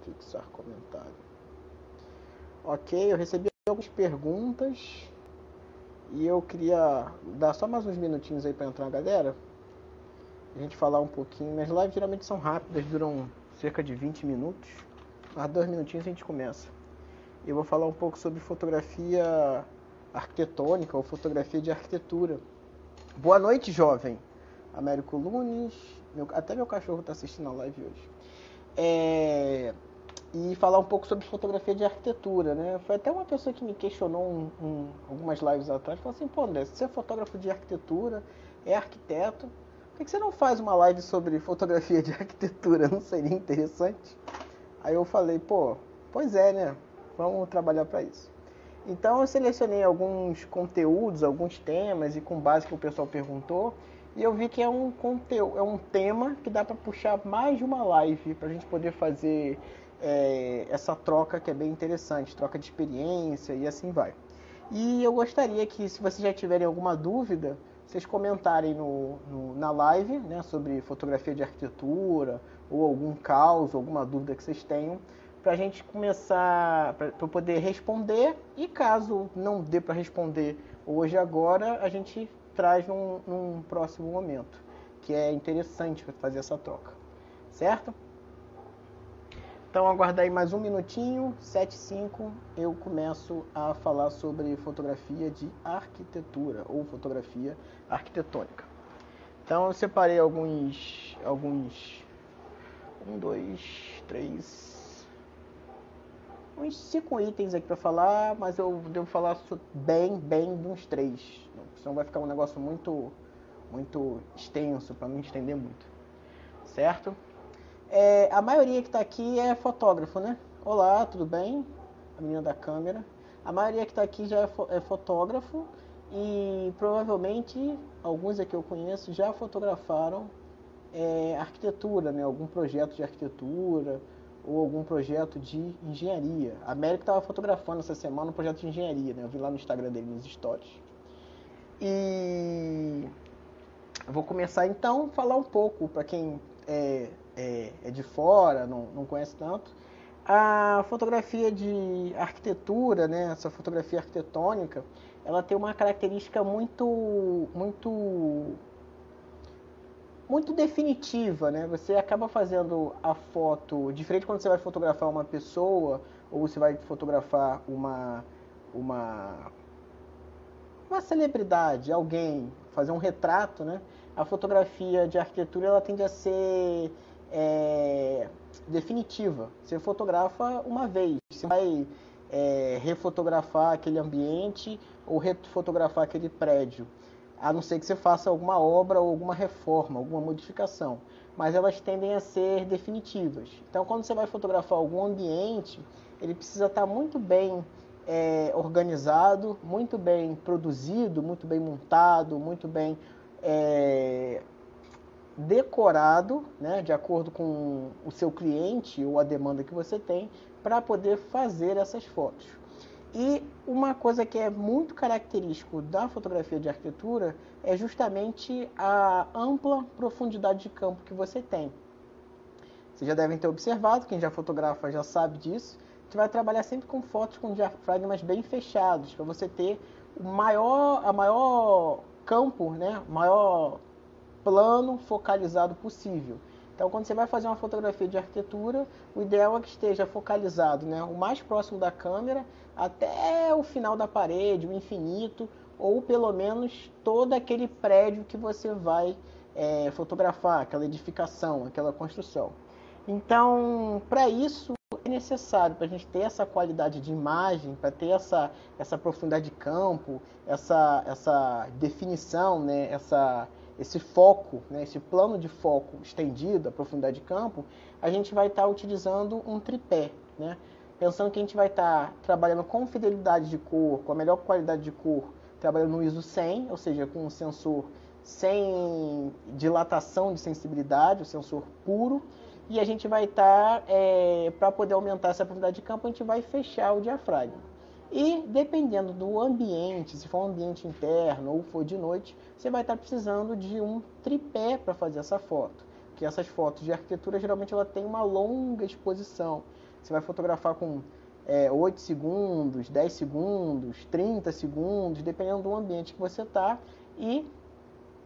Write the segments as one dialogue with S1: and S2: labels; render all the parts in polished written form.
S1: Fixar comentário. Ok, eu recebi algumas perguntas e eu queria dar só mais uns minutinhos aí para entrar a galera. A gente falar um pouquinho. Minhas lives geralmente são rápidas, duram cerca de 20 minutos. Há 2 minutinhos a gente começa. Eu vou falar um pouco sobre fotografia arquitetônica ou fotografia de arquitetura. Boa noite, jovem. Américo Lunes. Até meu cachorro está assistindo a live hoje. E falar um pouco sobre fotografia de arquitetura, né? Foi até uma pessoa que me questionou algumas lives atrás. Falou assim, pô, André, se você é fotógrafo de arquitetura, é arquiteto, por que você não faz uma live sobre fotografia de arquitetura? Não seria interessante? Aí eu falei, pô, pois é, né? Vamos trabalhar para isso. Então eu selecionei alguns conteúdos, alguns temas, e com base que o pessoal perguntou, e eu vi que é um tema que dá para puxar mais de uma live, para a gente poder fazer essa troca que é bem interessante, troca de experiência e assim vai. E eu gostaria que, se vocês já tiverem alguma dúvida, vocês comentarem na live, né, sobre fotografia de arquitetura, ou algum caos, alguma dúvida que vocês tenham, para a gente começar, para eu poder responder, e caso não dê para responder hoje agora, a gente traz num próximo momento, que é interessante fazer essa troca, certo? Então aguardar aí mais um minutinho, 7:05, eu começo a falar sobre fotografia de arquitetura ou fotografia arquitetônica. Então eu separei alguns 1, 2, 3, uns 5 itens aqui para falar, mas eu devo falar bem de uns 3, senão vai ficar um negócio muito extenso, para não estender muito, certo? A maioria que está aqui é fotógrafo, né? Olá, tudo bem? A menina da câmera. A maioria que está aqui já é fotógrafo e provavelmente alguns aqui eu conheço já fotografaram arquitetura, né? Algum projeto de arquitetura ou algum projeto de engenharia. A América estava fotografando essa semana um projeto de engenharia, né? Eu vi lá no Instagram dele, nos stories. E eu vou começar então a falar um pouco para quem é de fora, não conhece tanto. A fotografia de arquitetura, né, essa fotografia arquitetônica, ela tem uma característica muito definitiva, né? Você acaba fazendo a foto, diferente quando você vai fotografar uma pessoa ou você vai fotografar uma celebridade, alguém, fazer um retrato, né? A fotografia de arquitetura ela tende a ser definitiva. Você fotografa uma vez, você vai refotografar aquele ambiente ou refotografar aquele prédio, a não ser que você faça alguma obra ou alguma reforma, alguma modificação, mas elas tendem a ser definitivas. Então, quando você vai fotografar algum ambiente, ele precisa estar muito bem organizado, muito bem produzido, muito bem montado, muito bem decorado, né, de acordo com o seu cliente ou a demanda que você tem, para poder fazer essas fotos. E uma coisa que é muito característico da fotografia de arquitetura é justamente a ampla profundidade de campo que você tem. Vocês já devem ter observado, quem já fotografa já sabe disso. A gente vai trabalhar sempre com fotos com diafragmas bem fechados, para você ter a maior campo, né, maior plano focalizado possível. Então, quando você vai fazer uma fotografia de arquitetura, o ideal é que esteja focalizado, né, o mais próximo da câmera até o final da parede, o infinito, ou pelo menos todo aquele prédio que você vai fotografar, aquela edificação, aquela construção. Então, para isso é necessário, para a gente ter essa qualidade de imagem, para ter essa profundidade de campo, essa definição, né, esse foco, né, esse plano de foco estendido, a profundidade de campo, a gente vai estar utilizando um tripé, né? Pensando que a gente vai estar trabalhando com fidelidade de cor, com a melhor qualidade de cor, trabalhando no ISO 100, ou seja, com um sensor sem dilatação de sensibilidade, o sensor puro, e a gente vai estar, para poder aumentar essa profundidade de campo, a gente vai fechar o diafragma. E dependendo do ambiente, se for um ambiente interno ou for de noite, você vai estar precisando de um tripé para fazer essa foto. Porque essas fotos de arquitetura geralmente ela tem uma longa exposição. Você vai fotografar com 8 segundos, 10 segundos, 30 segundos, dependendo do ambiente que você está e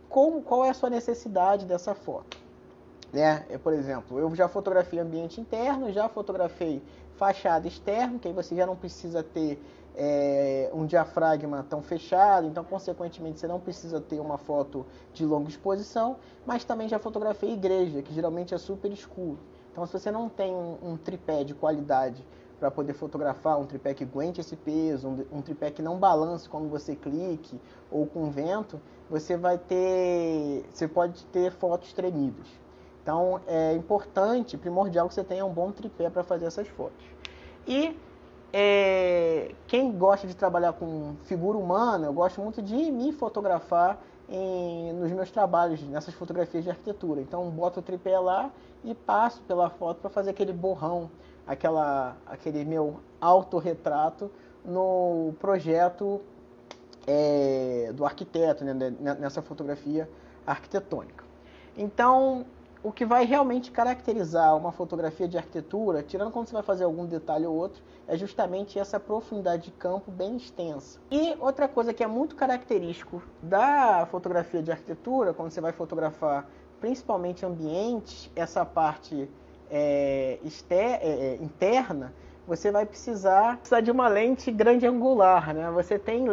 S1: qual é a sua necessidade dessa foto. Por exemplo, eu já fotografei ambiente interno, já fotografei fachada externa, que aí você já não precisa ter um diafragma tão fechado, então consequentemente você não precisa ter uma foto de longa exposição, mas também já fotografei igreja, que geralmente é super escuro. Então se você não tem um tripé de qualidade para poder fotografar, um tripé que aguente esse peso, um tripé que não balance quando você clique ou com vento, você pode ter fotos tremidas. Então é importante, primordial que você tenha um bom tripé para fazer essas fotos. E quem gosta de trabalhar com figura humana, eu gosto muito de me fotografar nos meus trabalhos, nessas fotografias de arquitetura. Então boto o tripé lá e passo pela foto para fazer aquele borrão, aquele meu autorretrato no projeto do arquiteto, né, nessa fotografia arquitetônica. Então, o que vai realmente caracterizar uma fotografia de arquitetura, tirando quando você vai fazer algum detalhe ou outro, é justamente essa profundidade de campo bem extensa. E outra coisa que é muito característico da fotografia de arquitetura, quando você vai fotografar principalmente ambientes, essa parte interna, você vai precisar de uma lente grande angular, né? Você tem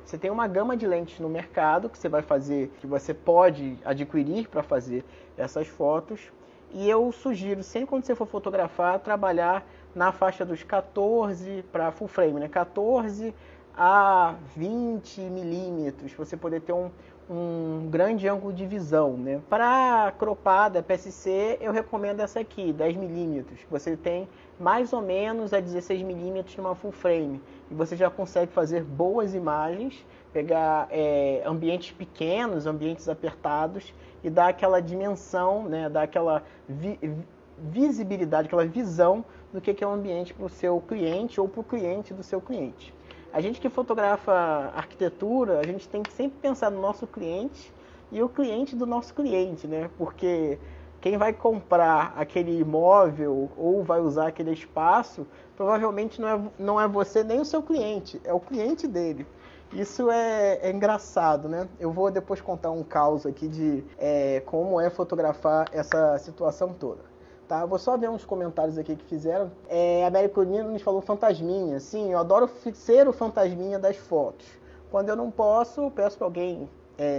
S1: você tem uma gama de lentes no mercado que você vai fazer, que você pode adquirir para fazer essas fotos. E eu sugiro, sempre quando você for fotografar, trabalhar na faixa dos 14 para full frame, né? 14 a 20 milímetros, para você poder ter um grande ângulo de visão, né? Para cropada PSC, eu recomendo essa aqui, 10 milímetros. Você tem mais ou menos a 16 milímetros numa full frame. E você já consegue fazer boas imagens, pegar ambientes pequenos, ambientes apertados e dar aquela dimensão, né? Dar aquela visibilidade, aquela visão do que é um ambiente para o seu cliente ou para o cliente do seu cliente. A gente que fotografa arquitetura, a gente tem que sempre pensar no nosso cliente e o cliente do nosso cliente, né? Porque quem vai comprar aquele imóvel ou vai usar aquele espaço, provavelmente não é você nem o seu cliente, é o cliente dele. Isso é engraçado, né? Eu vou depois contar um caos aqui de como é fotografar essa situação toda. Tá? Vou só ver uns comentários aqui que fizeram. A Américo Nino nos falou fantasminha. Sim, eu adoro ser o fantasminha das fotos. Quando eu não posso, eu peço para alguém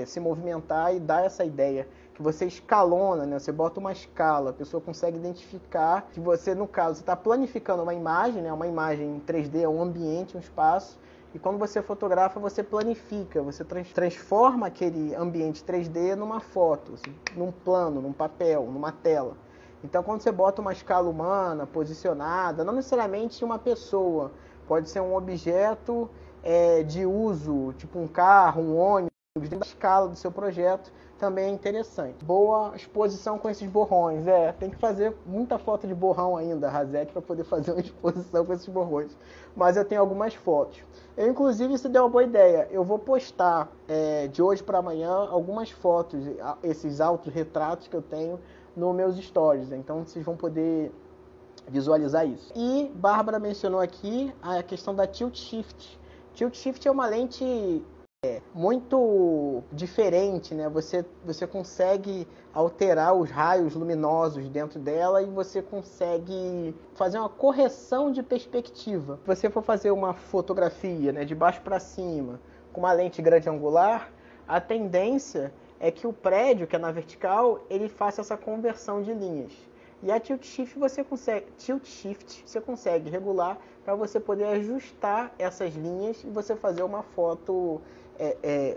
S1: se movimentar e dar essa ideia. Que você escalona, né? Você bota uma escala, a pessoa consegue identificar que você, no caso, está planificando uma imagem, né? Uma imagem em 3D, um ambiente, um espaço. E quando você fotografa, você planifica, você transforma aquele ambiente 3D numa foto, assim, num plano, num papel, numa tela. Então, quando você bota uma escala humana, posicionada, não necessariamente uma pessoa, pode ser um objeto de uso, tipo um carro, um ônibus, dentro da escala do seu projeto, também é interessante. Boa exposição com esses borrões. Tem que fazer muita foto de borrão ainda, Razete, para poder fazer uma exposição com esses borrões. Mas eu tenho algumas fotos. Eu, inclusive, isso deu uma boa ideia. Eu vou postar de hoje para amanhã algumas fotos, esses autorretratos que eu tenho, nos meus stories, então vocês vão poder visualizar isso. E Bárbara mencionou aqui a questão da Tilt Shift. Tilt Shift é uma lente muito diferente, né? Você consegue alterar os raios luminosos dentro dela e você consegue fazer uma correção de perspectiva. Se você for fazer uma fotografia, né, de baixo para cima com uma lente grande angular, a tendência é que o prédio, que é na vertical, ele faça essa conversão de linhas. E a Tilt Shift você consegue regular para você poder ajustar essas linhas e você fazer uma foto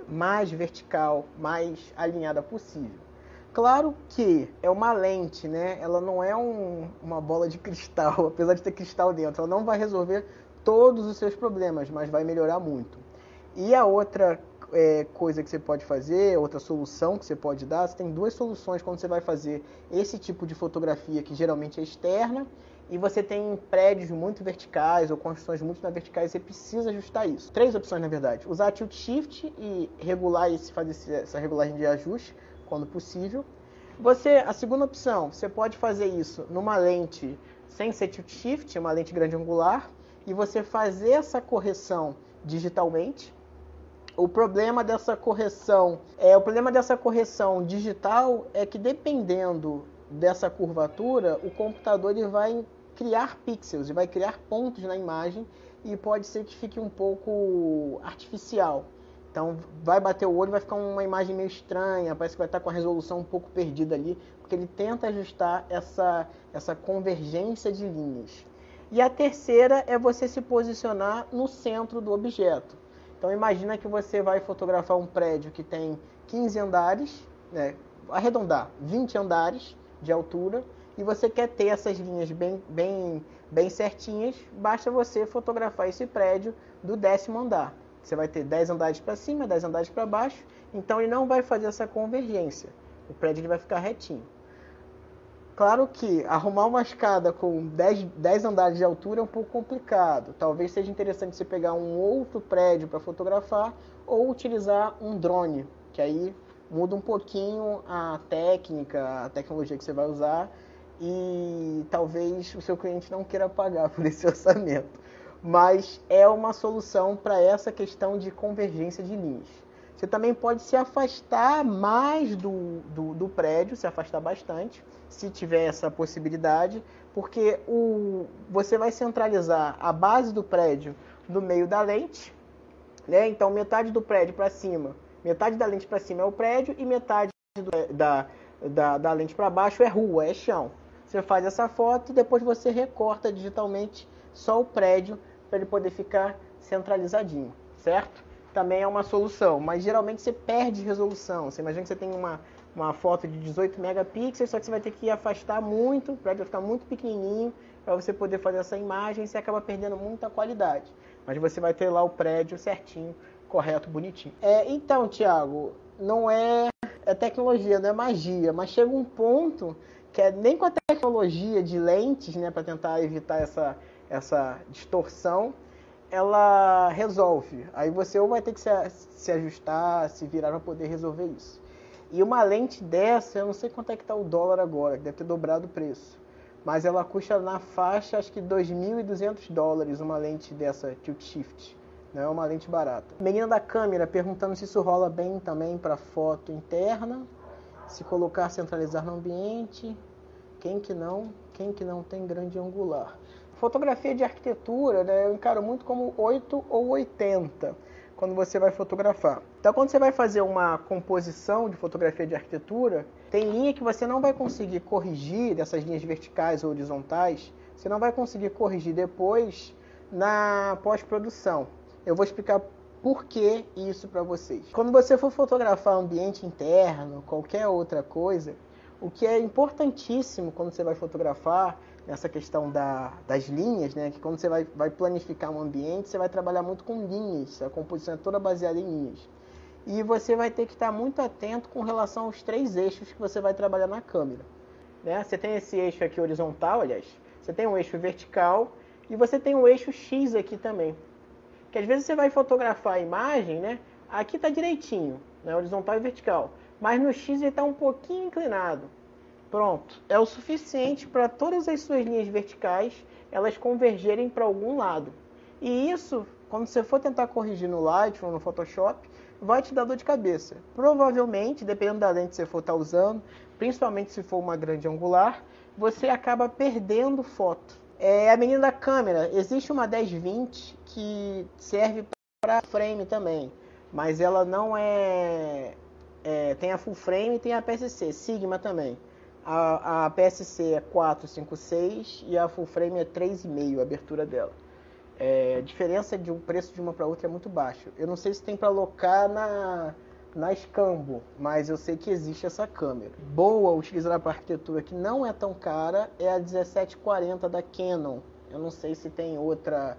S1: mais vertical, mais alinhada possível. Claro que é uma lente, né? Ela não é uma bola de cristal, apesar de ter cristal dentro. Ela não vai resolver todos os seus problemas, mas vai melhorar muito. E a outra coisa que você pode fazer, outra solução que você pode dar, você tem duas soluções quando você vai fazer esse tipo de fotografia que geralmente é externa e você tem prédios muito verticais ou construções muito verticais, você precisa ajustar isso. 3 opções na verdade: usar Tilt Shift e fazer essa regulagem de ajuste quando possível, A segunda opção, você pode fazer isso numa lente sem ser tilt shift, uma lente grande angular, e você fazer essa correção digitalmente. O problema dessa correção digital é que dependendo dessa curvatura, o computador ele vai criar pixels, ele vai criar pontos na imagem e pode ser que fique um pouco artificial. Então vai bater o olho, vai ficar uma imagem meio estranha, parece que vai estar com a resolução um pouco perdida ali, porque ele tenta ajustar essa convergência de linhas. E a terceira é você se posicionar no centro do objeto. Então imagina que você vai fotografar um prédio que tem 15 andares, né, arredondar, 20 andares de altura, e você quer ter essas linhas bem certinhas, basta você fotografar esse prédio do 10º andar. Você vai ter 10 andares para cima, 10 andares para baixo, então ele não vai fazer essa convergência. O prédio ele vai ficar retinho. Claro que arrumar uma escada com 10 andares de altura é um pouco complicado. Talvez seja interessante você pegar um outro prédio para fotografar ou utilizar um drone, que aí muda um pouquinho a técnica, a tecnologia que você vai usar e talvez o seu cliente não queira pagar por esse orçamento. Mas é uma solução para essa questão de convergência de linhas. Você também pode se afastar mais do prédio, se afastar bastante, se tiver essa possibilidade, porque você vai centralizar a base do prédio no meio da lente, né? Então metade do prédio para cima, metade da lente para cima é o prédio e metade da lente para baixo é rua, é chão. Você faz essa foto e depois você recorta digitalmente só o prédio para ele poder ficar centralizadinho, certo? Também é uma solução, mas geralmente você perde resolução. Você imagina que você tem uma foto de 18 megapixels, só que você vai ter que afastar muito, o prédio vai ficar muito pequenininho para você poder fazer essa imagem e você acaba perdendo muita qualidade. Mas você vai ter lá o prédio certinho, correto, bonitinho. Então, Thiago, não é tecnologia, não é magia, mas chega um ponto que nem com a tecnologia de lentes, né, para tentar evitar essa distorção, ela resolve. Aí você ou vai ter que se ajustar, se virar para poder resolver isso. E uma lente dessa, eu não sei quanto é que está o dólar agora, deve ter dobrado o preço. Mas ela custa na faixa, acho que $2.200, uma lente dessa tilt shift. Não é uma lente barata. Menina da câmera perguntando se isso rola bem também para foto interna. Se colocar, centralizar no ambiente. Quem que não tem grande angular. Fotografia de arquitetura, né, eu encaro muito como 8 ou 80 quando você vai fotografar. Então, quando você vai fazer uma composição de fotografia de arquitetura, tem linha que você não vai conseguir corrigir, dessas linhas verticais ou horizontais, você não vai conseguir corrigir depois na pós-produção. Eu vou explicar por que isso para vocês. Quando você for fotografar ambiente interno, qualquer outra coisa, o que é importantíssimo quando você vai fotografar, nessa questão das linhas, né? Que quando você vai planificar um ambiente, você vai trabalhar muito com linhas, a composição é toda baseada em linhas. E você vai ter que estar muito atento com relação aos 3 eixos que você vai trabalhar na câmera. Né? Você tem esse eixo aqui horizontal, aliás, você tem um eixo vertical e você tem um eixo X aqui também. Que às vezes você vai fotografar a imagem, né? Aqui está direitinho, né? Horizontal e vertical, mas no X ele está um pouquinho inclinado. Pronto, é o suficiente para todas as suas linhas verticais elas convergerem para algum lado. E isso, quando você for tentar corrigir no Lightroom, no Photoshop, vai te dar dor de cabeça. Provavelmente, dependendo da lente que você for estar usando, principalmente se for uma grande angular, você acaba perdendo foto. A menina da câmera, existe uma 1020 que serve para frame também, mas ela não tem a full frame e tem a PSC, Sigma também. A PSC é 4,56 e a full frame é 3,5 a abertura dela. A diferença de um preço de uma para outra é muito baixo. Eu não sei se tem para alocar na Scambo, mas eu sei que existe essa câmera. Boa utilizada para arquitetura, que não é tão cara, é a 1740 da Canon. Eu não sei se tem outra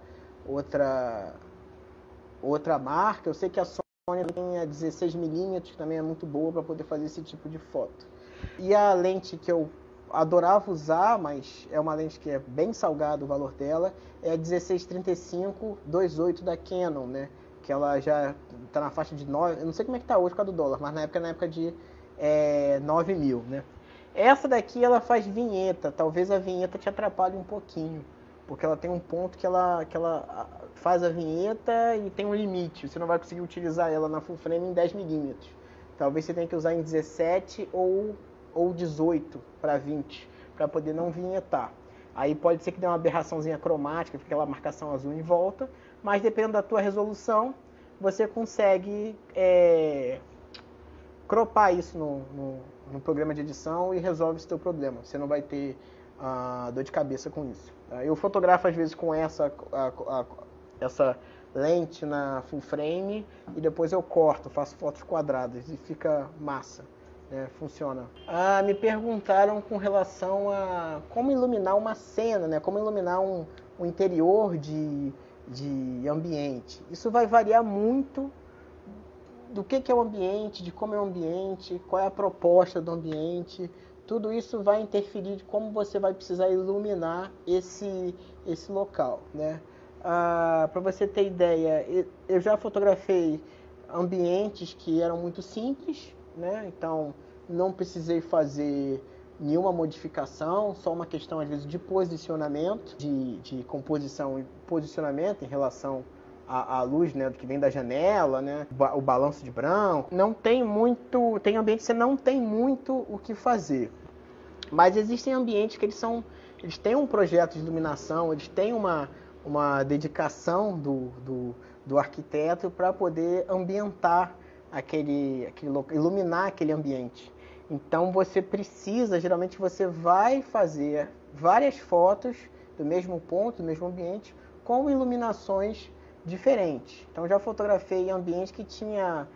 S1: marca. Eu sei que a Sony tem a 16mm, que também é muito boa para poder fazer esse tipo de foto. E a lente que eu adorava usar, mas é uma lente que é bem salgado o valor dela, é a 16-35-28 da Canon, né? Que ela já está na faixa de 9, eu não sei como é que está hoje por causa do dólar, mas na época de 9 mil, né? Essa daqui ela faz vinheta, talvez a vinheta te atrapalhe um pouquinho, porque ela tem um ponto que ela faz a vinheta e tem um limite, você não vai conseguir utilizar ela na full frame em 10 milímetros. Talvez você tenha que usar em 17 ou 18 para 20, para poder não vinhetar. Aí pode ser que dê uma aberraçãozinha cromática, fica aquela marcação azul em volta, mas dependendo da tua resolução, você consegue cropar isso no programa de edição e resolve esse teu problema. Você não vai ter dor de cabeça com isso. Eu fotografo às vezes com essa lente na full frame e depois eu corto, faço fotos quadradas e fica massa. Funciona. Me perguntaram com relação a como iluminar uma cena, né? Como iluminar um interior de ambiente. Isso vai variar muito do que é o ambiente, de como é o ambiente, qual é a proposta do ambiente. Tudo isso vai interferir de como você vai precisar iluminar esse local, né? Para você ter ideia, eu já fotografei ambientes que eram muito simples, né? Então não precisei fazer nenhuma modificação, só uma questão às vezes de posicionamento, de composição e posicionamento em relação à luz, né, que vem da janela, né, o balanço de branco. Não tem muito, tem ambientes que você não tem muito o que fazer, mas existem ambientes que eles têm um projeto de iluminação, eles têm uma dedicação do arquiteto para poder ambientar aquele iluminar aquele ambiente. Então você precisa, geralmente você vai fazer várias fotos do mesmo ponto, do mesmo ambiente, com iluminações diferentes. Então já fotografei ambientes que tinha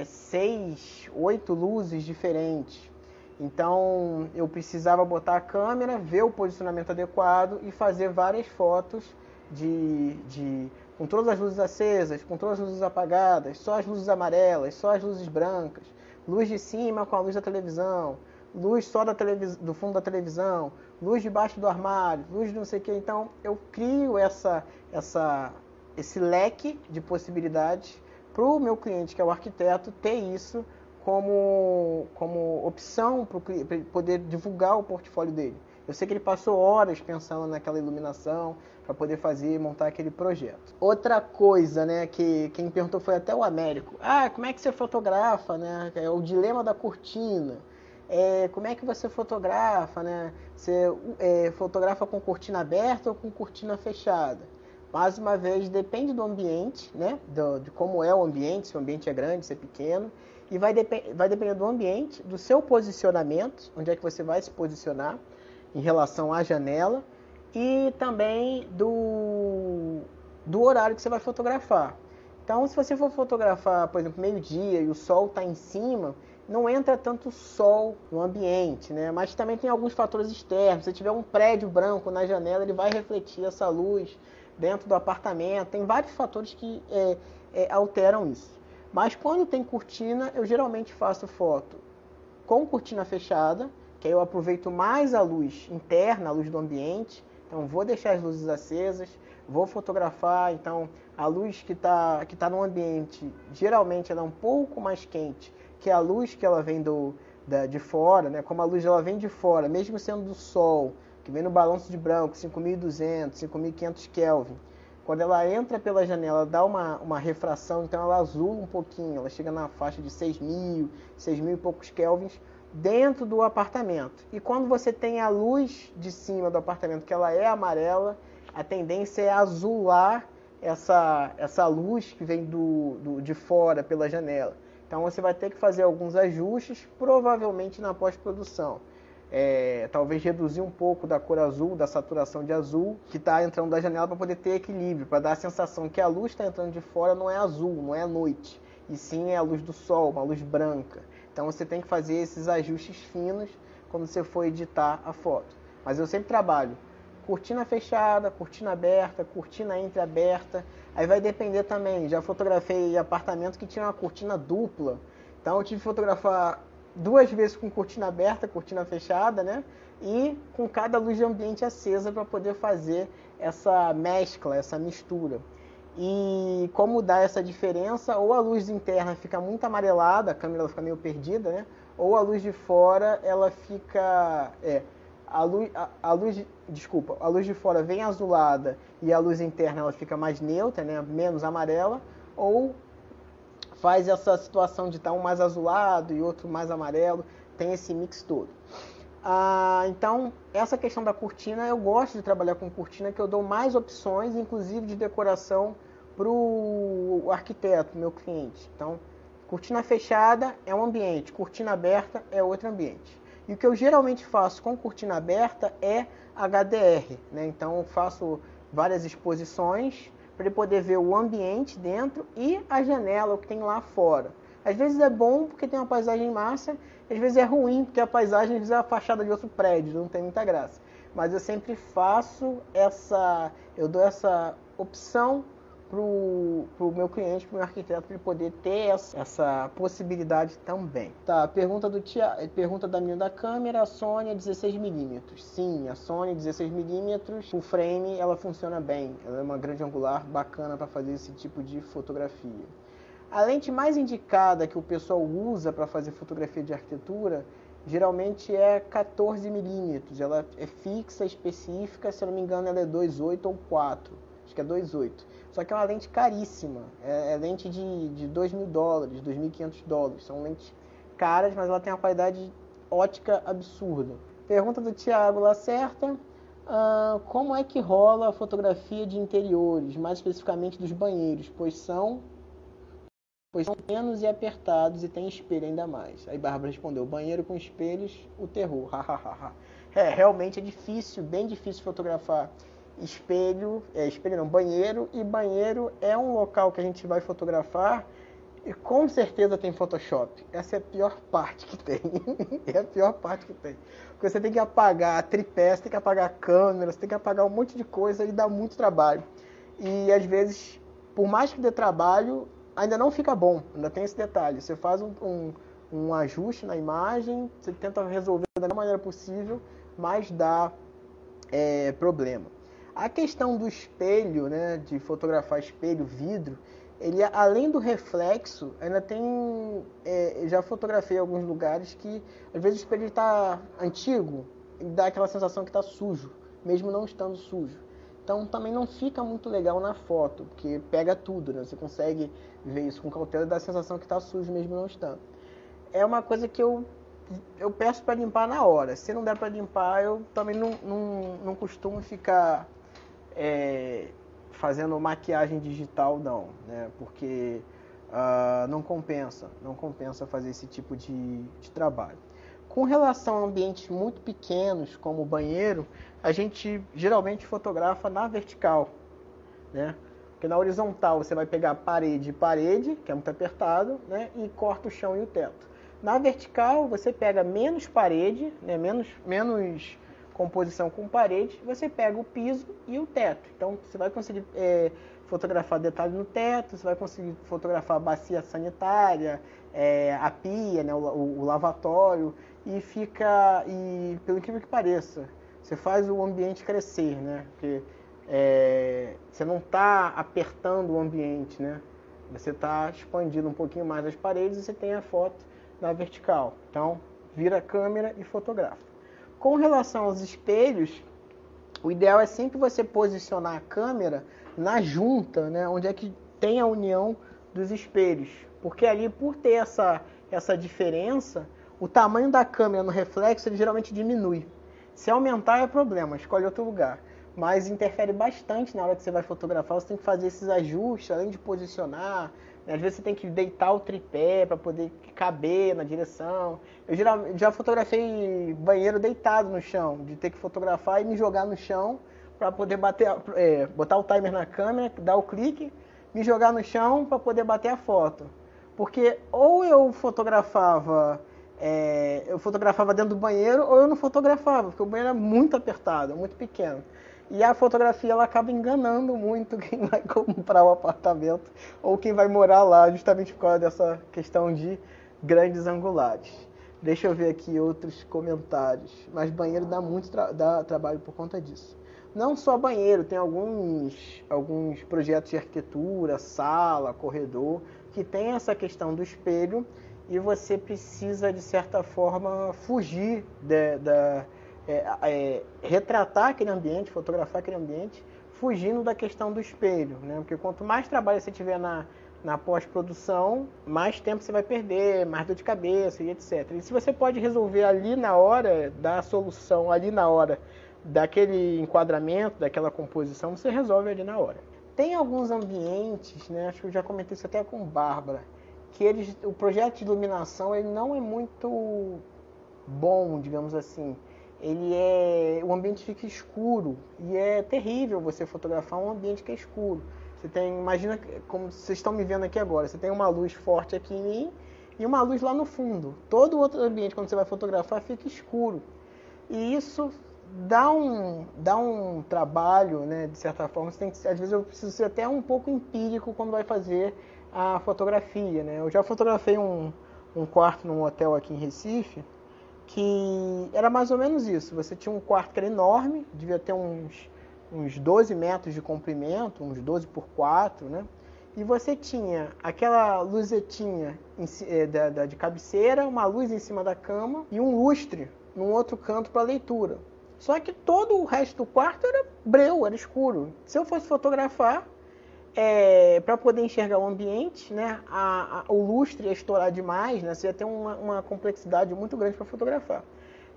S1: 6, 8 luzes diferentes. Então eu precisava botar a câmera, ver o posicionamento adequado e fazer várias fotos com todas as luzes acesas, com todas as luzes apagadas, só as luzes amarelas, só as luzes brancas, luz de cima com a luz da televisão, luz só do fundo da televisão, luz debaixo do armário, luz de não sei o que. Então eu crio esse leque de possibilidades para o meu cliente, que é o arquiteto, ter isso como opção para poder divulgar o portfólio dele. Eu sei que ele passou horas pensando naquela iluminação para poder montar aquele projeto. Outra coisa, né, que quem me perguntou foi até o Américo. Como é que você fotografa, né? É o dilema da cortina. Como é que você fotografa, né? Você fotografa com cortina aberta ou com cortina fechada? Mais uma vez, depende do ambiente, né? De como é o ambiente, se o ambiente é grande, se é pequeno. E vai depender do ambiente, do seu posicionamento, onde é que você vai se posicionar em relação à janela, e também do horário que você vai fotografar. Então, se você for fotografar, por exemplo, meio-dia e o sol está em cima, não entra tanto sol no ambiente, né? Mas também tem alguns fatores externos. Se tiver um prédio branco na janela, ele vai refletir essa luz dentro do apartamento. Tem vários fatores que alteram isso. Mas quando tem cortina, eu geralmente faço foto com cortina fechada, que aí eu aproveito mais a luz interna, a luz do ambiente. Então vou deixar as luzes acesas, vou fotografar. Então a luz que tá no ambiente, geralmente ela é um pouco mais quente que a luz que ela vem de fora, né? Como a luz ela vem de fora, mesmo sendo do sol, que vem no balanço de branco, 5.200, 5.500 Kelvin. Quando ela entra pela janela, dá uma refração, então ela azula um pouquinho, ela chega na faixa de 6.000 e poucos kelvins dentro do apartamento. E quando você tem a luz de cima do apartamento, que ela é amarela, a tendência é azular essa luz que vem de fora pela janela. Então você vai ter que fazer alguns ajustes, provavelmente na pós-produção. Talvez reduzir um pouco da cor azul, da saturação de azul que está entrando da janela, para poder ter equilíbrio, para dar a sensação que a luz está entrando de fora não é azul, não é a noite, e sim é a luz do sol, uma luz branca. Então você tem que fazer esses ajustes finos quando você for editar a foto. Mas eu sempre trabalho cortina fechada, cortina aberta, cortina entreaberta. Aí vai depender também. Já fotografei apartamento que tinha uma cortina dupla, então eu tive que fotografar 2 vezes com cortina aberta, cortina fechada, né? E com cada luz de ambiente acesa para poder fazer essa mescla, essa mistura. E como dá essa diferença, ou a luz interna fica muito amarelada, a câmera fica meio perdida, né? ou a luz de fora ela fica a luz de fora vem azulada e a luz interna ela fica mais neutra, né, menos amarela, ou faz essa situação de estar um mais azulado e outro mais amarelo, tem esse mix todo. Então, essa questão da cortina, eu gosto de trabalhar com cortina, que eu dou mais opções, inclusive de decoração, para o arquiteto, meu cliente. Então, cortina fechada é um ambiente, cortina aberta é outro ambiente. E o que eu geralmente faço com cortina aberta é HDR, né? Então, eu faço várias exposições para ele poder ver o ambiente dentro e a janela, o que tem lá fora. Às vezes é bom porque tem uma paisagem massa, às vezes é ruim porque a paisagem às vezes é a fachada de outro prédio, não tem muita graça. Mas eu sempre eu dou essa opção pro meu cliente, pro meu arquiteto, para ele poder ter essa possibilidade também. Tá, pergunta da menina da câmera, a Sony 16mm. Sim, a Sony 16mm, full frame, ela funciona bem. Ela é uma grande angular bacana para fazer esse tipo de fotografia. A lente mais indicada que o pessoal usa para fazer fotografia de arquitetura, geralmente é 14mm. Ela é fixa, específica, se eu não me engano ela é 2.8 ou 4. Acho que é 2.8. Só que é uma lente caríssima. É lente de $2.000, $2.500. São lentes caras, mas ela tem uma qualidade ótica absurda. Pergunta do Thiago Lacerda. Como é que rola a fotografia de interiores, mais especificamente dos banheiros, pois são pequenos e apertados e tem espelho ainda mais. Aí Bárbara respondeu, banheiro com espelhos, o terror. Realmente é difícil, bem difícil fotografar banheiro, e banheiro é um local que a gente vai fotografar e com certeza tem Photoshop. Essa é a pior parte que tem. É a pior parte que tem. Porque você tem que apagar tripé, você tem que apagar a câmera, você tem que apagar um monte de coisa e dá muito trabalho. E às vezes, por mais que dê trabalho, ainda não fica bom, ainda tem esse detalhe. Você faz um ajuste na imagem, você tenta resolver da melhor maneira possível, mas dá problema. A questão do espelho, né, de fotografar espelho, vidro, ele além do reflexo, ainda tem... já fotografei em alguns lugares que às vezes o espelho está antigo e dá aquela sensação que está sujo, mesmo não estando sujo. Então também não fica muito legal na foto, porque pega tudo, né? Você consegue ver isso com cautela e dá a sensação que está sujo mesmo não estando. É uma coisa que eu peço para limpar na hora. Se não der para limpar, eu também não costumo ficar fazendo maquiagem digital, não, né? Porque não compensa fazer esse tipo de trabalho. Com relação a ambientes muito pequenos, como o banheiro, a gente geralmente fotografa na vertical, né? Porque na horizontal você vai pegar parede, que é muito apertado, né? E corta o chão e o teto. Na vertical você pega menos parede, né? menos composição com parede, você pega o piso e o teto. Então você vai conseguir fotografar detalhes no teto, você vai conseguir fotografar a bacia sanitária, a pia, né? o lavatório, e pelo incrível que pareça, você faz o ambiente crescer, né? Porque você não está apertando o ambiente, né? Você está expandindo um pouquinho mais as paredes e você tem a foto na vertical. Então, vira a câmera e fotografa. Com relação aos espelhos, o ideal é sempre você posicionar a câmera na junta, né? Onde é que tem a união dos espelhos. Porque ali, por ter essa diferença, o tamanho da câmera no reflexo ele geralmente diminui. Se aumentar é problema, escolhe outro lugar. Mas interfere bastante na hora que você vai fotografar, você tem que fazer esses ajustes, além de posicionar. Às vezes você tem que deitar o tripé para poder caber na direção. Eu já fotografei banheiro deitado no chão, de ter que fotografar e me jogar no chão para poder botar o timer na câmera, dar o clique, me jogar no chão para poder bater a foto. Porque ou eu fotografava dentro do banheiro ou eu não fotografava, porque o banheiro é muito apertado, muito pequeno. E a fotografia ela acaba enganando muito quem vai comprar o apartamento ou quem vai morar lá, justamente por causa dessa questão de grandes angulares. Deixa eu ver aqui outros comentários. Mas banheiro dá trabalho por conta disso. Não só banheiro, tem alguns projetos de arquitetura, sala, corredor, que tem essa questão do espelho e você precisa, de certa forma, fugir retratar aquele ambiente, fotografar aquele ambiente, fugindo da questão do espelho, né? Porque quanto mais trabalho você tiver na pós-produção, mais tempo você vai perder, mais dor de cabeça e etc. E se você pode resolver ali na hora, dar a solução ali na hora, daquele enquadramento, daquela composição, você resolve ali na hora. Tem alguns ambientes, né, acho que eu já comentei isso até com Bárbara, que o projeto de iluminação ele não é muito bom, digamos assim. O ambiente fica escuro e é terrível você fotografar um ambiente que é escuro. Imagina como vocês estão me vendo aqui agora, você tem uma luz forte aqui em mim e uma luz lá no fundo. Todo outro ambiente, quando você vai fotografar, fica escuro. E isso dá um trabalho, né, de certa forma. Às vezes eu preciso ser até um pouco empírico quando vai fazer a fotografia, né? Eu já fotografei um quarto num hotel aqui em Recife, que era mais ou menos isso. Você tinha um quarto que era enorme, devia ter uns 12 metros de comprimento, uns 12 por 4, né? E você tinha aquela luzetinha de cabeceira, uma luz em cima da cama e um lustre num outro canto para leitura. Só que todo o resto do quarto era breu, era escuro. Se eu fosse fotografar, para poder enxergar o ambiente, né, o lustre ia estourar demais, né, você ia ter uma complexidade muito grande para fotografar.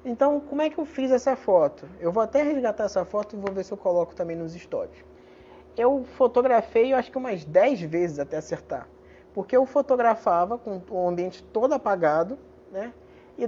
S1: Então, como é que eu fiz essa foto? Eu vou até resgatar essa foto e vou ver se eu coloco também nos stories. Eu fotografei, eu acho que umas 10 vezes até acertar. Porque eu fotografava com o ambiente todo apagado, né, e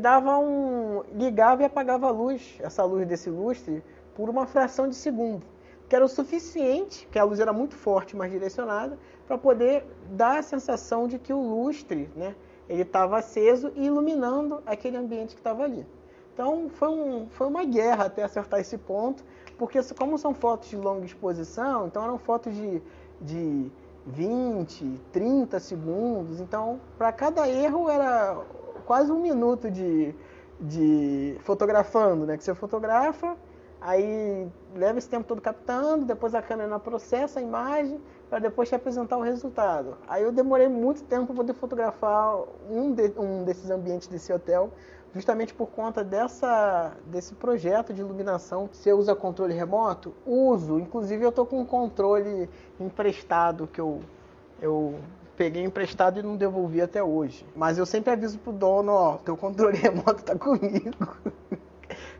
S1: ligava e apagava a luz, essa luz desse lustre, por uma fração de segundo. Que era o suficiente, que a luz era muito forte, mas direcionada, para poder dar a sensação de que o lustre, né, ele estava aceso e iluminando aquele ambiente que estava ali. Então foi uma guerra até acertar esse ponto, porque como são fotos de longa exposição, então eram fotos de 20, 30 segundos, então para cada erro era quase 1 minuto de fotografando, né, que você fotografa, aí leva esse tempo todo captando, depois a câmera processa a imagem para depois te apresentar o resultado. Aí eu demorei muito tempo para poder fotografar um desses ambientes desse hotel, justamente por conta desse projeto de iluminação. Você usa controle remoto? Uso. Inclusive eu estou com um controle emprestado que eu peguei emprestado e não devolvi até hoje. Mas eu sempre aviso pro dono, ó, teu controle remoto tá comigo.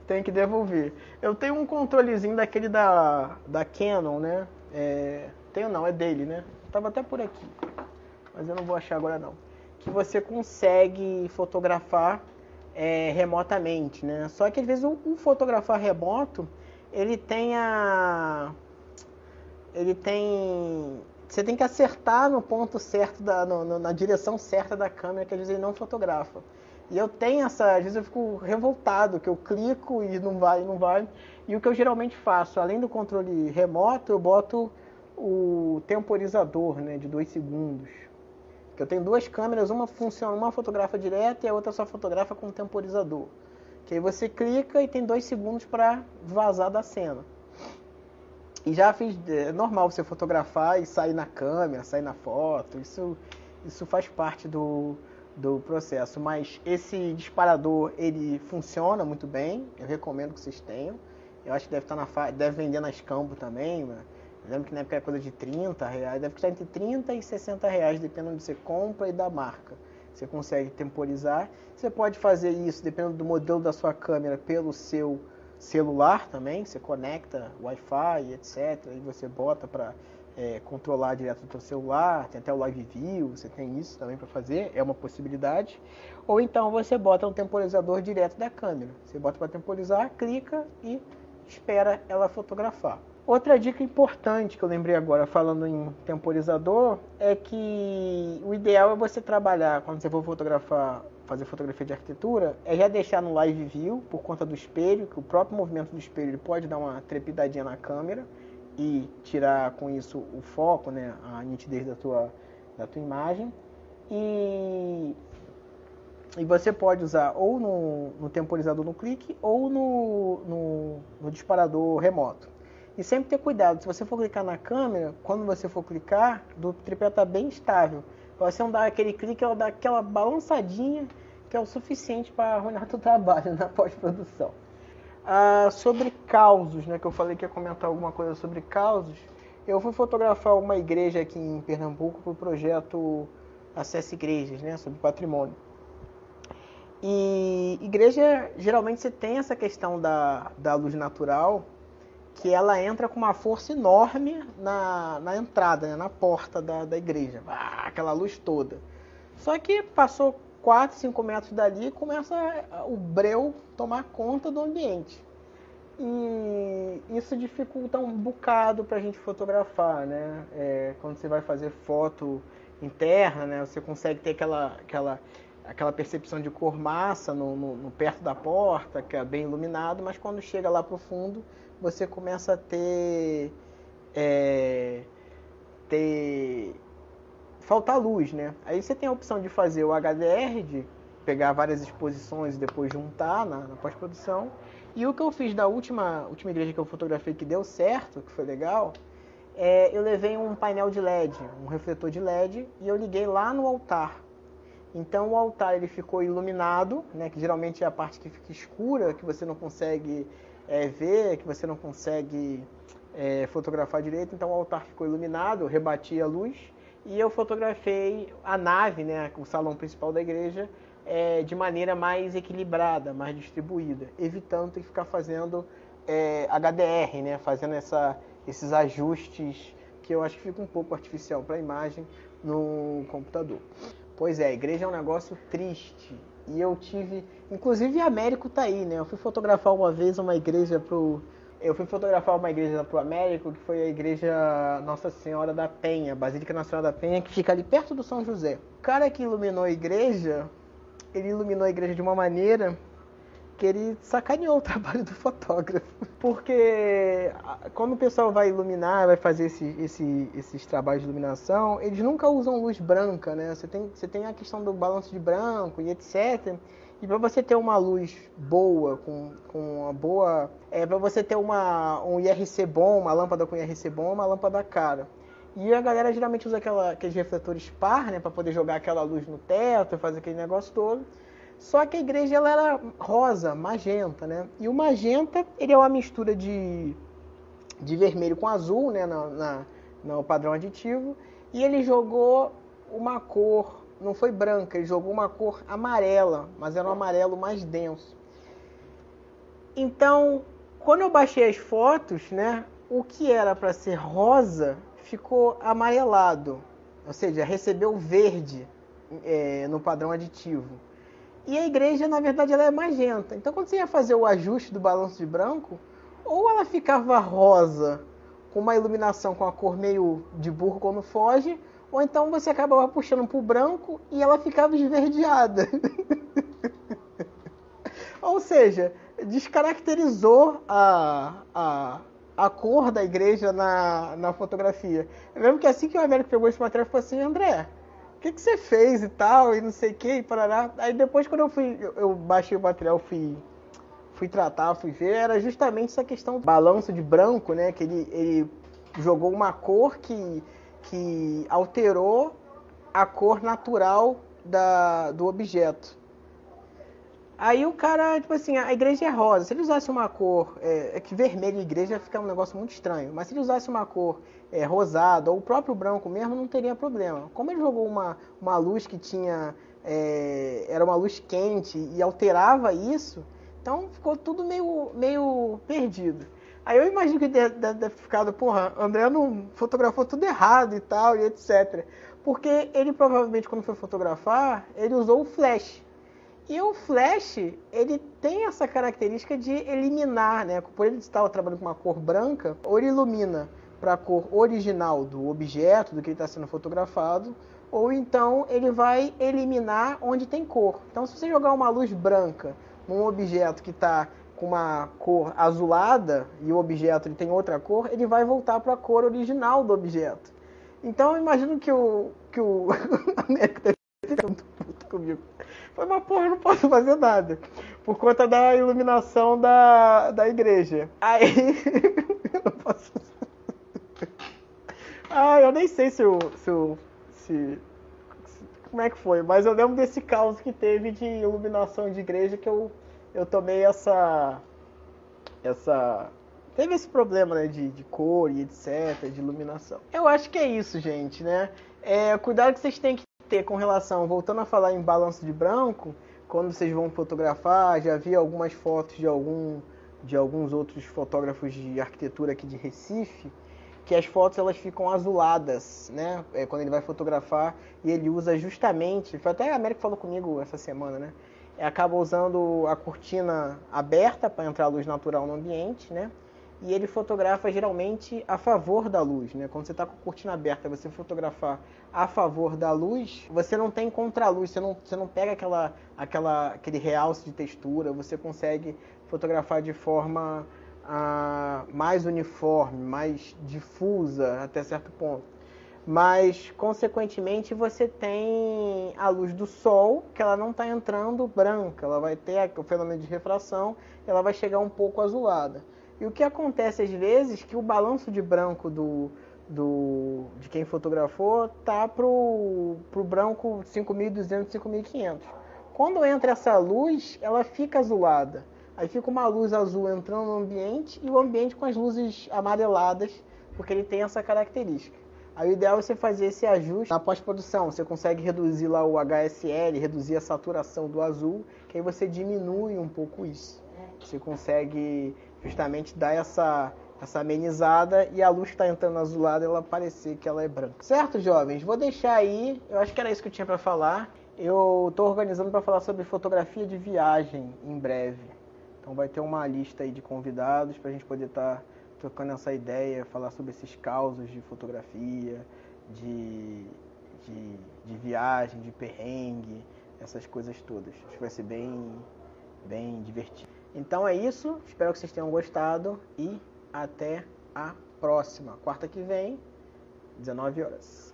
S1: Tem que devolver. Eu tenho um controlezinho daquele da Canon, né? Tenho não, é dele, né? Tava até por aqui, mas eu não vou achar agora não. Que você consegue fotografar remotamente, né? Só que às vezes o fotografar remoto, você tem que acertar no ponto certo, na direção certa da câmera, que às vezes ele não fotografa. E eu tenho às vezes eu fico revoltado, que eu clico e não vai. E o que eu geralmente faço, além do controle remoto, eu boto o temporizador, né, de 2 segundos. Que eu tenho 2 câmeras, uma fotografa direto e a outra só fotografa com temporizador. Que aí você clica e tem 2 segundos para vazar da cena. E já fiz, é normal você fotografar e sair na câmera, sair na foto, isso faz parte do processo, mas esse disparador ele funciona muito bem, eu recomendo que vocês tenham. Eu acho que deve vender na Escambo também, né? Eu lembro que na época era coisa de R$30, deve custar entre R$30 e R$60, dependendo de você compra e da marca. Você consegue temporizar. Você pode fazer isso, dependendo do modelo da sua câmera, pelo seu celular também. Você conecta Wi-Fi, etc. E você bota para controlar direto do seu celular. Tem até o Live View, você tem isso também para fazer, é uma possibilidade. Ou então você bota um temporizador direto da câmera. Você bota para temporizar, clica e espera ela fotografar. Outra dica importante que eu lembrei agora, falando em temporizador, é que o ideal é você trabalhar, quando você for fazer fotografia de arquitetura, é já deixar no Live View, por conta do espelho, que o próprio movimento do espelho ele pode dar uma trepidadinha na câmera e tirar com isso o foco, né, a nitidez da tua imagem. E você pode usar ou no temporizador no clique ou no disparador remoto. E sempre ter cuidado, se você for clicar na câmera, quando você for clicar, o tripé está bem estável. Você não dá aquele clique, ela dá aquela balançadinha que é o suficiente para arruinar teu trabalho na pós-produção. Sobre causos, né, que eu falei que ia comentar alguma coisa sobre causos, eu fui fotografar uma igreja aqui em Pernambuco para o projeto Acesse Igrejas, né, sobre patrimônio. E igreja, geralmente você tem essa questão da luz natural, que ela entra com uma força enorme na entrada, né, na porta da igreja. Aquela luz toda. Só que passou 4, 5 metros dali e começa o breu tomar conta do ambiente. E isso dificulta um bocado para a gente fotografar, né? Quando você vai fazer foto interna, né, você consegue ter aquela percepção de cor massa no perto da porta, que é bem iluminado, mas quando chega lá para o fundo, você começa a ter faltar luz, né? Aí você tem a opção de fazer o HDR, de pegar várias exposições e depois juntar na pós-produção. E o que eu fiz da última igreja que eu fotografei que deu certo, que foi legal, eu levei um painel de LED, um refletor de LED, e eu liguei lá no altar. Então o altar ele ficou iluminado, né, que geralmente é a parte que fica escura, que você não consegue ver, que você não consegue fotografar direito. Então o altar ficou iluminado, eu rebati a luz e eu fotografei a nave, né, o salão principal da igreja, de maneira mais equilibrada, mais distribuída, evitando ter que ficar fazendo HDR, né, fazendo esses ajustes que eu acho que fica um pouco artificial para a imagem no computador. Pois é, a igreja é um negócio triste. E eu tive... Inclusive, Américo tá aí, né? Eu fui fotografar uma vez uma igreja pro Américo, que foi a igreja Nossa Senhora da Penha, Basílica Nacional da Penha, que fica ali perto do São José. O cara que iluminou a igreja, ele iluminou a igreja de uma maneira que ele sacaneou o trabalho do fotógrafo. Porque quando o pessoal vai iluminar, vai fazer esses trabalhos de iluminação, eles nunca usam luz branca, né? Você tem a questão do balanço de branco e etc. E para você ter uma luz boa, com uma boa... para você ter um IRC bom, uma lâmpada com IRC bom, uma lâmpada cara. E a galera geralmente usa aqueles refletores par, né? Para poder jogar aquela luz no teto, fazer aquele negócio todo. Só que a igreja ela era rosa, magenta, né? E o magenta, ele é uma mistura de vermelho com azul, né? No padrão aditivo. E ele jogou uma cor, não foi branca, ele jogou uma cor amarela, mas era um amarelo mais denso. Então, quando eu baixei as fotos, né? O que era para ser rosa ficou amarelado. Ou seja, recebeu verde no padrão aditivo. E a igreja, na verdade, ela é magenta. Então, quando você ia fazer o ajuste do balanço de branco, ou ela ficava rosa, com uma iluminação com a cor meio de burro quando foge, ou então você acabava puxando para o branco e ela ficava esverdeada. Ou seja, descaracterizou a cor da igreja na fotografia. Eu lembro que assim que o Américo pegou esse material, falou assim: André, o que você fez e tal, e não sei o que, e parará. Aí depois, quando eu baixei o material, fui tratar, fui ver, era justamente essa questão do balanço de branco, né, que ele jogou uma cor que alterou a cor natural do objeto. Aí o cara, tipo assim, a igreja é rosa. Se ele usasse uma cor, que vermelho em igreja fica um negócio muito estranho. Mas se ele usasse uma cor rosada ou o próprio branco mesmo, não teria problema. Como ele jogou uma luz que tinha, era uma luz quente e alterava isso, então ficou tudo meio perdido. Aí eu imagino que deve ter ficado, porra, André não fotografou tudo errado e tal, e etc. Porque ele provavelmente, quando foi fotografar, ele usou o flash. E o flash, ele tem essa característica de eliminar, né? Por ele estar trabalhando com uma cor branca, ou ele ilumina para a cor original do objeto, do que ele está sendo fotografado, ou então ele vai eliminar onde tem cor. Então, se você jogar uma luz branca num objeto que está com uma cor azulada e o objeto ele tem outra cor, ele vai voltar para a cor original do objeto. Então, eu imagino que o Américo deve ter muito puto comigo. Foi uma porra, eu não posso fazer nada. Por conta da iluminação da igreja. Aí, eu não posso fazer. Eu nem sei se como é que foi, mas eu lembro desse caos que teve de iluminação de igreja que eu tomei teve esse problema, né, de cor e etc, de iluminação. Eu acho que é isso, gente, né? Cuidado que vocês têm que ter com relação, voltando a falar em balanço de branco, quando vocês vão fotografar, já vi algumas fotos de alguns outros fotógrafos de arquitetura aqui de Recife, que as fotos elas ficam azuladas, né? Quando ele vai fotografar e ele usa justamente, foi até a América falou comigo essa semana, né? Acaba usando a cortina aberta para entrar a luz natural no ambiente, né? E ele fotografa geralmente a favor da luz, né? Quando você está com a cortina aberta, você fotografar a favor da luz, você não tem contraluz, você não pega aquele realce de textura, você consegue fotografar de forma mais uniforme, mais difusa até certo ponto. Mas, consequentemente, você tem a luz do sol, que ela não está entrando branca, ela vai ter o fenômeno de refração, ela vai chegar um pouco azulada. E o que acontece às vezes é que o balanço de branco de quem fotografou tá pro branco 5200, 5500. Quando entra essa luz, ela fica azulada. Aí fica uma luz azul entrando no ambiente e o ambiente com as luzes amareladas, porque ele tem essa característica. Aí o ideal é você fazer esse ajuste na pós-produção. Você consegue reduzir lá o HSL, reduzir a saturação do azul, que aí você diminui um pouco isso. Você consegue justamente dar essa amenizada e a luz que está entrando azulada, ela parecer que ela é branca. Certo, jovens? Vou deixar aí, eu acho que era isso que eu tinha para falar. Eu estou organizando para falar sobre fotografia de viagem em breve. Então vai ter uma lista aí de convidados para a gente poder estar trocando essa ideia, falar sobre esses causos de fotografia, de viagem, de perrengue, essas coisas todas. Acho que vai ser bem divertido. Então é isso, espero que vocês tenham gostado e até a próxima. Quarta que vem, 19 horas.